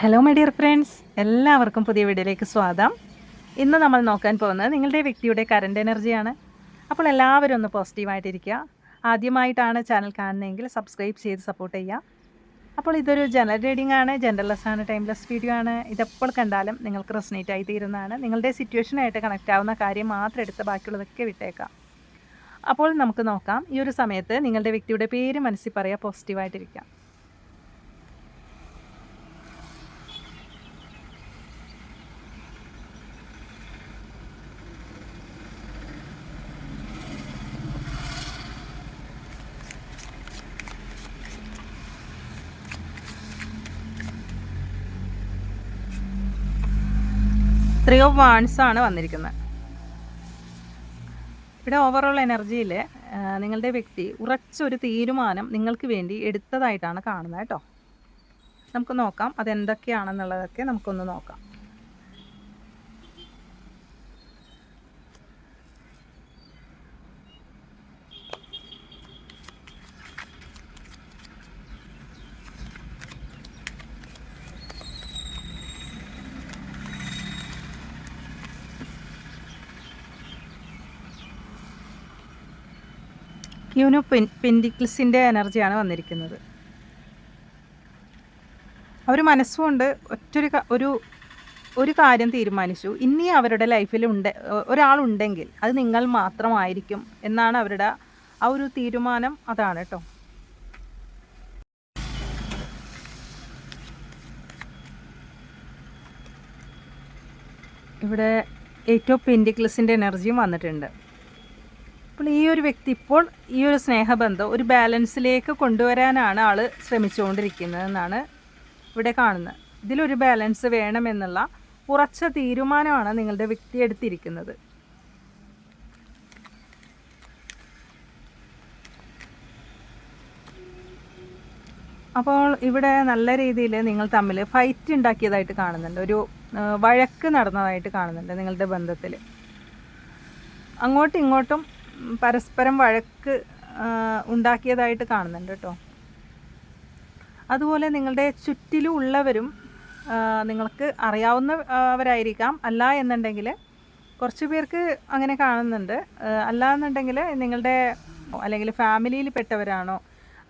Hello my dear friends, എല്ലാവർക്കും പുതിയ വീഡിയോയിലേക്ക് സ്വാഗതം. ഇന്ന് നമ്മൾ നോക്കാൻ പോകുന്നത് നിങ്ങളുടെ വ്യക്തിയുടെ കറണ്ട് എനർജിയാണ്. അപ്പോൾ എല്ലാവരും ഒന്ന് പോസിറ്റീവായിട്ടിരിക്കുക. ആദ്യമായിട്ടാണ് ചാനൽ കാണുന്നതെങ്കിൽ സബ്സ്ക്രൈബ് ചെയ്ത് സപ്പോർട്ട് ചെയ്യുക. അപ്പോൾ ഇതൊരു ജനറൽ റീഡിംഗ് ആണ്, ജെൻഡർലെസ് ആണ്, ടൈംലെസ് വീഡിയോ ആണ്. ഇതെപ്പോൾ കണ്ടാലും നിങ്ങൾക്ക് റെസനേറ്റ് ആയി തീരുന്നതാണ്. നിങ്ങളുടെ സിറ്റുവേഷനായിട്ട് കണക്റ്റ് ആവുന്ന കാര്യം മാത്രം എടുത്ത് ബാക്കിയുള്ളതൊക്കെ വിട്ടേക്കാം. അപ്പോൾ നമുക്ക് നോക്കാം. ഈ ഒരു സമയത്ത് നിങ്ങളുടെ വ്യക്തിയുടെ പേര് മനസ്സിൽ പറയുക, പോസിറ്റീവായിട്ടിരിക്കുക. ത്രീ ഓഫ് വാൺസ് ആണ് വന്നിരിക്കുന്നത്. ഇവിടെ ഓവറോൾ എനർജിയിൽ നിങ്ങളുടെ വ്യക്തി ഉറച്ചൊരു തീരുമാനം നിങ്ങൾക്ക് വേണ്ടി എടുത്തതായിട്ടാണ് കാണുന്നത് കേട്ടോ. നമുക്ക് നോക്കാം അതെന്തൊക്കെയാണെന്നുള്ളതൊക്കെ നമുക്കൊന്ന് നോക്കാം. ക്യൂൻ ഓഫ് പെൻഡിക്കിൾസിൻ്റെ എനർജിയാണ് വന്നിരിക്കുന്നത്. അവർ മനസ്സുകൊണ്ട് ഒരു കാര്യം തീരുമാനിച്ചു. ഇനി അവരുടെ ലൈഫിൽ ഒരാളുണ്ടെങ്കിൽ അത് നിങ്ങൾ മാത്രമായിരിക്കും എന്നാണ് അവരുടെ ആ ഒരു തീരുമാനം. അതാണ് കേട്ടോ. ഇവിടെ 8 ഓഫ് പെൻഡിക്കിൾസിൻ്റെ എനർജിയും വന്നിട്ടുണ്ട്. അപ്പോൾ ഈ ഒരു വ്യക്തി ഇപ്പോൾ ഈ ഒരു സ്നേഹബന്ധം ഒരു ബാലൻസിലേക്ക് കൊണ്ടുവരാനാണ് ആൾ ശ്രമിച്ചുകൊണ്ടിരിക്കുന്നതെന്നാണ് ഇവിടെ കാണുന്നത്. ഇതിലൊരു ബാലൻസ് വേണമെന്നുള്ള ഉറച്ച തീരുമാനമാണ് നിങ്ങളുടെ വ്യക്തി എടുത്തിരിക്കുന്നത്. അപ്പോൾ ഇവിടെ നല്ല രീതിയിൽ നിങ്ങൾ തമ്മിൽ ഫൈറ്റ് ഉണ്ടാക്കിയതായിട്ട് കാണുന്നുണ്ട്. ഒരു വഴക്ക് നടന്നതായിട്ട് കാണുന്നുണ്ട്. നിങ്ങളുടെ ബന്ധത്തിൽ അങ്ങോട്ടും ഇങ്ങോട്ടും പരസ്പരം വഴക്ക് ഉണ്ടാക്കിയതായിട്ട് കാണുന്നുണ്ട് കേട്ടോ. അതുപോലെ നിങ്ങളുടെ ചുറ്റിലും ഉള്ളവരും നിങ്ങൾക്ക് അറിയാവുന്നവരായിരിക്കാം. അല്ല എന്നുണ്ടെങ്കിൽ കുറച്ച് പേർക്ക് അങ്ങനെ കാണുന്നുണ്ട്. അല്ല എന്നുണ്ടെങ്കിൽ നിങ്ങളുടെ അല്ലെങ്കിൽ ഫാമിലിയിൽ പെട്ടവരാണോ,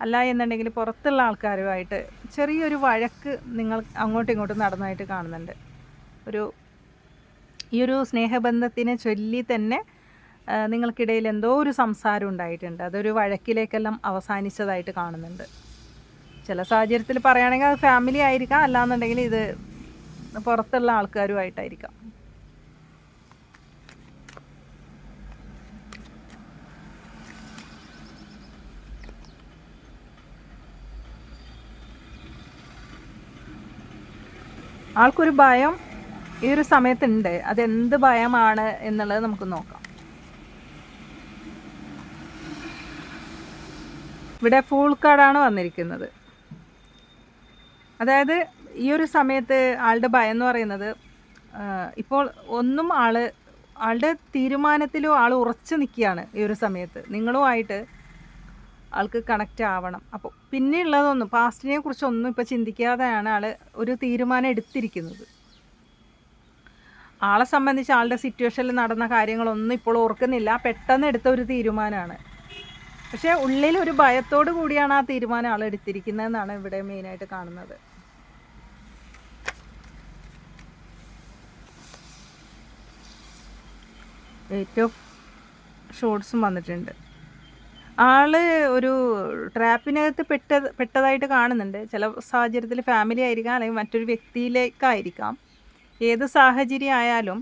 അല്ല എന്നുണ്ടെങ്കിൽ പുറത്തുള്ള ആൾക്കാരുമായിട്ട് ചെറിയൊരു വഴക്ക് നിങ്ങൾ അങ്ങോട്ടും ഇങ്ങോട്ടും നടന്നതായിട്ട് കാണുന്നുണ്ട്. ഈ ഒരു സ്നേഹബന്ധത്തിനെ ചൊല്ലി തന്നെ നിങ്ങൾക്കിടയിൽ എന്തോ ഒരു സംസാരം ഉണ്ടായിട്ടുണ്ട്. അതൊരു വഴക്കിലേക്കെല്ലാം അവസാനിച്ചതായിട്ട് കാണുന്നുണ്ട്. ചില സാഹചര്യത്തിൽ പറയുകയാണെങ്കിൽ അത് ഫാമിലി ആയിരിക്കാം, അല്ലാന്നുണ്ടെങ്കിൽ ഇത് പുറത്തുള്ള ആൾക്കാരുമായിട്ടായിരിക്കാം. ആൾക്കൊരു ഭയം ഈ ഒരു സമയത്തുണ്ട്. അതെന്ത് ഭയമാണ് എന്നുള്ളത് നമുക്ക് നോക്കാം. ഇവിടെ ഫൂൾ കാർഡാണ് വന്നിരിക്കുന്നത്. അതായത് ഈ ഒരു സമയത്ത് ആളുടെ ഭയം എന്ന് പറയുന്നത് ഇപ്പോൾ ആളുടെ തീരുമാനത്തിലും ആൾ ഉറച്ചു നിൽക്കുകയാണ്. ഈ ഒരു സമയത്ത് നിങ്ങളുമായിട്ട് ആൾക്ക് കണക്റ്റ് ആവണം. അപ്പോൾ പിന്നെയുള്ളതൊന്നും പാസ്റ്റിനെ കുറിച്ചൊന്നും ഇപ്പോൾ ചിന്തിക്കാതെയാണ് ആൾ ഒരു തീരുമാനം എടുത്തിരിക്കുന്നത്. ആളെ സംബന്ധിച്ച് ആളുടെ സിറ്റുവേഷനിൽ നടന്ന കാര്യങ്ങളൊന്നും ഇപ്പോൾ ഓർക്കുന്നില്ല. പെട്ടെന്ന് എടുത്ത ഒരു തീരുമാനമാണ്. പക്ഷേ ഉള്ളിൽ ഒരു ഭയത്തോടു കൂടിയാണ് ആ തീരുമാനം ആൾ എടുത്തിരിക്കുന്നതെന്നാണ് ഇവിടെ മെയിനായിട്ട് കാണുന്നത്. ഏറ്റവും ഷോർട്സും വന്നിട്ടുണ്ട്. ആള് ഒരു ട്രാപ്പിനകത്ത് പെട്ടതായിട്ട് കാണുന്നുണ്ട്. ചില സാഹചര്യത്തിൽ ഫാമിലി ആയിരിക്കാം, അല്ലെങ്കിൽ മറ്റൊരു വ്യക്തിയിലേക്കായിരിക്കാം. ഏത് സാഹചര്യം ആയാലും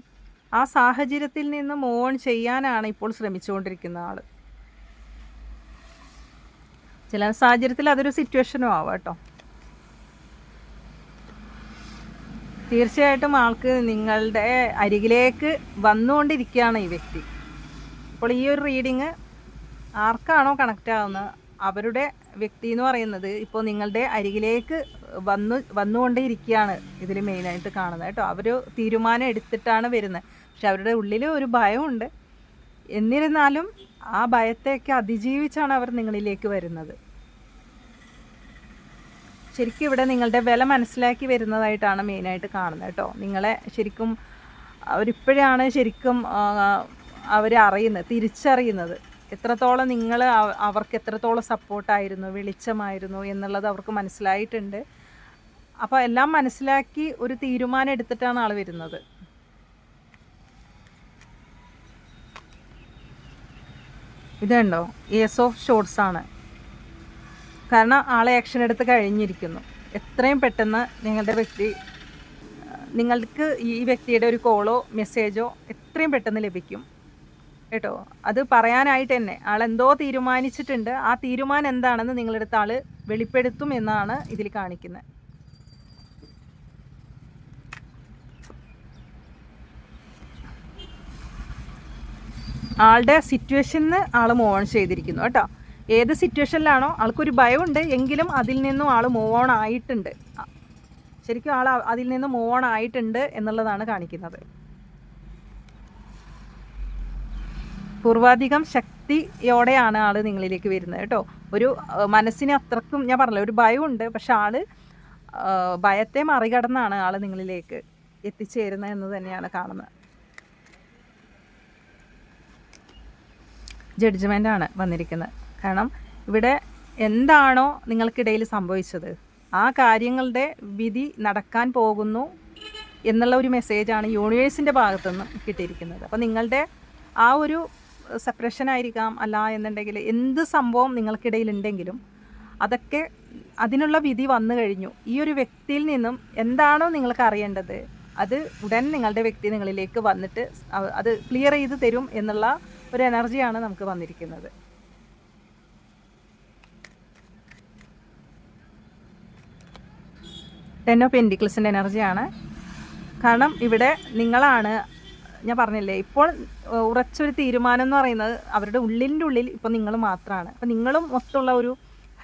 ആ സാഹചര്യത്തിൽ നിന്ന് മൂവ് ഓൺ ചെയ്യാനാണ് ഇപ്പോൾ ശ്രമിച്ചുകൊണ്ടിരിക്കുന്ന ആൾ. ചില സാഹചര്യത്തിൽ അതൊരു സിറ്റുവേഷനും ആവാം കേട്ടോ. തീർച്ചയായിട്ടും ആൾക്ക് നിങ്ങളുടെ അരികിലേക്ക് വന്നുകൊണ്ടിരിക്കുകയാണ് ഈ വ്യക്തി. അപ്പോൾ ഈ ഒരു റീഡിങ് ആർക്കാണോ കണക്റ്റ് ആവുന്നത് അവരുടെ വ്യക്തി എന്ന് പറയുന്നത് ഇപ്പോൾ നിങ്ങളുടെ അരികിലേക്ക് വന്നുകൊണ്ടേയിരിക്കുകയാണ് ഇതിൽ മെയിനായിട്ട് കാണുന്നത് കേട്ടോ. അവർ തീരുമാനം എടുത്തിട്ടാണ് വരുന്നത്. പക്ഷെ അവരുടെ ഉള്ളിൽ ഒരു ഭയമുണ്ട്. എന്നിരുന്നാലും ആ ഭയത്തെയൊക്കെ അതിജീവിച്ചാണ് അവർ നിങ്ങളിലേക്ക് വരുന്നത്. ശരിക്കും ഇവിടെ നിങ്ങളുടെ വില മനസ്സിലാക്കി വരുന്നതായിട്ടാണ് മെയിനായിട്ട് കാണുന്നത് കേട്ടോ. നിങ്ങളെ ശരിക്കും അവരിപ്പോഴാണ് ശരിക്കും അവർ അറിയുന്നത്, തിരിച്ചറിയുന്നത് എത്രത്തോളം നിങ്ങൾ അവർക്ക് എത്രത്തോളം സപ്പോർട്ടായിരുന്നു, വെളിച്ചമായിരുന്നു എന്നുള്ളത് അവർക്ക് മനസ്സിലായിട്ടുണ്ട്. അപ്പോൾ എല്ലാം മനസ്സിലാക്കി ഒരു തീരുമാനം എടുത്തിട്ടാണ് ആൾ വരുന്നത്. ഇതുണ്ടോ, ഏസ് ഓഫ് ഷോർട്സ് ആണ്. കാരണം ആളെ ആക്ഷൻ എടുത്ത് കഴിഞ്ഞിരിക്കുന്നു. എത്രയും പെട്ടെന്ന് നിങ്ങളുടെ വ്യക്തി, നിങ്ങൾക്ക് ഈ വ്യക്തിയുടെ ഒരു കോളോ മെസ്സേജോ എത്രയും പെട്ടെന്ന് ലഭിക്കും കേട്ടോ. അത് പറയാനായിട്ട് തന്നെ ആളെന്തോ തീരുമാനിച്ചിട്ടുണ്ട്. ആ തീരുമാനം എന്താണെന്ന് നിങ്ങളെടുത്ത് ആൾ വെളിപ്പെടുത്തും എന്നാണ് ഇതിൽ കാണിക്കുന്നത്. ആളുടെ സിറ്റുവേഷനിൽ ആൾ മൂവ് ഓൺ ചെയ്തിരിക്കുന്നു കേട്ടോ. ഏത് സിറ്റുവേഷനിലാണോ ആൾക്കൊരു ഭയമുണ്ട് എങ്കിലും അതിൽ നിന്നും ആൾ മൂവ് ഓൺ ആയിട്ടുണ്ട്. ശരിക്കും ആൾ അതിൽ നിന്ന് മൂവ് ഓൺ ആയിട്ടുണ്ട് എന്നുള്ളതാണ് കാണിക്കുന്നത്. പൂർവാധികം ശക്തിയോടെയാണ് ആൾ നിങ്ങളിലേക്ക് വരുന്നത് കേട്ടോ. ഒരു മനസ്സിന് അത്രക്കും ഞാൻ പറഞ്ഞില്ല, ഒരു ഭയമുണ്ട്, പക്ഷെ ആൾ ഭയത്തെ മറികടന്നാണ് ആൾ നിങ്ങളിലേക്ക് എത്തിച്ചേരുന്നത് എന്ന് തന്നെയാണ് കാണുന്നത്. ജഡ്ജ്മെൻ്റാണ് വന്നിരിക്കുന്നത്. കാരണം ഇവിടെ എന്താണോ നിങ്ങൾക്കിടയിൽ സംഭവിച്ചത് ആ കാര്യങ്ങളുടെ വിധി നടക്കാൻ പോകുന്നു എന്നുള്ള ഒരു മെസ്സേജാണ് യൂണിവേഴ്സിൻ്റെ ഭാഗത്തുനിന്ന് കിട്ടിയിരിക്കുന്നത്. അപ്പോൾ നിങ്ങളുടെ ആ ഒരു സെപ്പറേഷൻ ആയിരിക്കാം, അല്ല എന്നുണ്ടെങ്കിൽ എന്ത് സംഭവം നിങ്ങൾക്കിടയിലുണ്ടെങ്കിലും അതൊക്കെ അതിനുള്ള വിധി വന്നു കഴിഞ്ഞു. ഈ ഒരു വ്യക്തിയിൽ നിന്നും എന്താണോ നിങ്ങൾക്ക് അറിയേണ്ടത് അത് ഉടൻ നിങ്ങളുടെ വ്യക്തി നിങ്ങളിലേക്ക് വന്നിട്ട് അത് ക്ലിയർ ചെയ്ത് തരും എന്നുള്ള ഒരു എനർജിയാണ് നമുക്ക് വന്നിരിക്കുന്നത്. ടെൻ ഓഫ് പെൻറ്റിക്കിൾസിൻ്റെ എനർജിയാണ്. കാരണം ഇവിടെ നിങ്ങളാണ്, ഞാൻ പറഞ്ഞില്ലേ, ഇപ്പോൾ ഉറച്ചൊരു തീരുമാനം എന്ന് പറയുന്നത് അവരുടെ ഉള്ളിൻ്റെ ഉള്ളിൽ ഇപ്പോൾ നിങ്ങൾ മാത്രമാണ്. അപ്പോൾ നിങ്ങളും മൊത്തമുള്ള ഒരു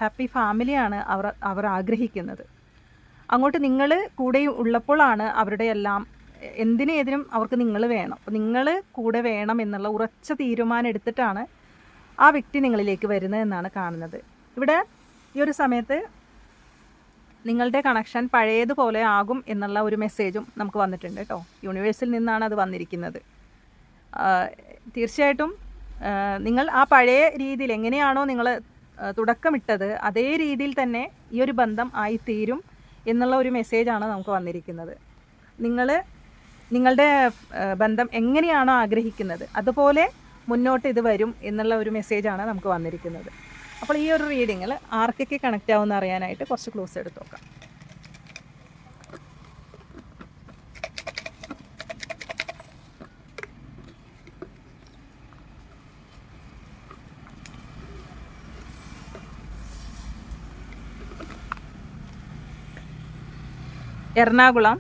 ഹാപ്പി ഫാമിലിയാണ് അവർ ആഗ്രഹിക്കുന്നത്. അങ്ങോട്ട് നിങ്ങൾ കൂടെ ഉള്ളപ്പോഴാണ് അവരുടെ എല്ലാം എന്തിനേതിനും അവർക്ക് നിങ്ങൾ വേണം. അപ്പോൾ നിങ്ങൾ കൂടെ വേണം എന്നുള്ള ഉറച്ച തീരുമാനം എടുത്തിട്ടാണ് ആ വ്യക്തി നിങ്ങളിലേക്ക് വരുന്നത് എന്നാണ് കാണുന്നത്. ഇവിടെ ഈ ഒരു സമയത്ത് നിങ്ങളുടെ കണക്ഷൻ പഴയതുപോലെ ആകും എന്നുള്ള ഒരു മെസ്സേജും നമുക്ക് വന്നിട്ടുണ്ട് കേട്ടോ. യൂണിവേഴ്സിൽ നിന്നാണ് അത് വന്നിരിക്കുന്നത്. തീർച്ചയായിട്ടും നിങ്ങൾ ആ പഴയ രീതിയിൽ എങ്ങനെയാണോ നിങ്ങൾ തുടക്കമിട്ടത് അതേ രീതിയിൽ തന്നെ ഈ ഒരു ബന്ധം ആയിത്തീരും എന്നുള്ള ഒരു മെസ്സേജാണ് നമുക്ക് വന്നിരിക്കുന്നത്. നിങ്ങളുടെ ബന്ധം എങ്ങനെയാണോ ആഗ്രഹിക്കുന്നത് അതുപോലെ മുന്നോട്ട് ഇത് വരും എന്നുള്ള ഒരു മെസ്സേജാണ് നമുക്ക് വന്നിരിക്കുന്നത്. അപ്പോൾ ഈ ഒരു റീഡിങ്ങിൽ ആർക്കൊക്കെ കണക്റ്റ് ആവുമെന്ന് അറിയാനായിട്ട് കുറച്ച് ക്ലോസ് എടുത്ത് നോക്കാം. എറണാകുളം,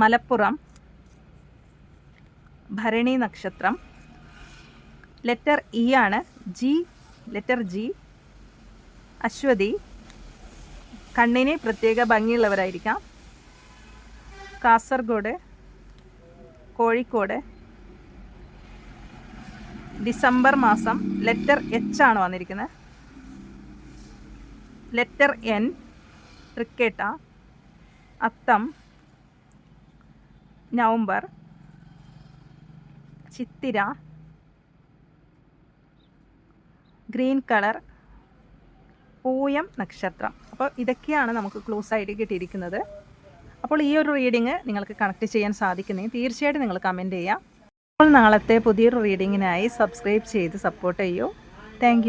മലപ്പുറം, ഭരണി നക്ഷത്രം, ലെറ്റർ ഇ ആണ്, ലെറ്റർ ജി, അശ്വതി, കണ്ണിന് പ്രത്യേക ഭംഗിയുള്ളവരായിരിക്കാം, കാസർഗോഡ്, കോഴിക്കോട്, ഡിസംബർ മാസം, ലെറ്റർ എച്ച് ആണ് വന്നിരിക്കുന്നത്, ലെറ്റർ എൻ, തൃക്കേട്ട, അത്തം, നവംബർ, ചിത്തിര, ഗ്രീൻ കളർ, പൂയം നക്ഷത്രം. അപ്പോൾ ഇതൊക്കെയാണ് നമുക്ക് ക്ലോസ് ആയിട്ട് കിട്ടിയിരിക്കുന്നത്. അപ്പോൾ ഈ ഒരു റീഡിങ് നിങ്ങൾക്ക് കണക്ട് ചെയ്യാൻ സാധിക്കുന്നെങ്കിൽ തീർച്ചയായിട്ടും നിങ്ങൾ കമൻറ്റ് ചെയ്യുക. അപ്പോൾ നാളത്തെ പുതിയൊരു റീഡിങ്ങിനായി സബ്സ്ക്രൈബ് ചെയ്ത് സപ്പോർട്ട് ചെയ്യൂ. താങ്ക്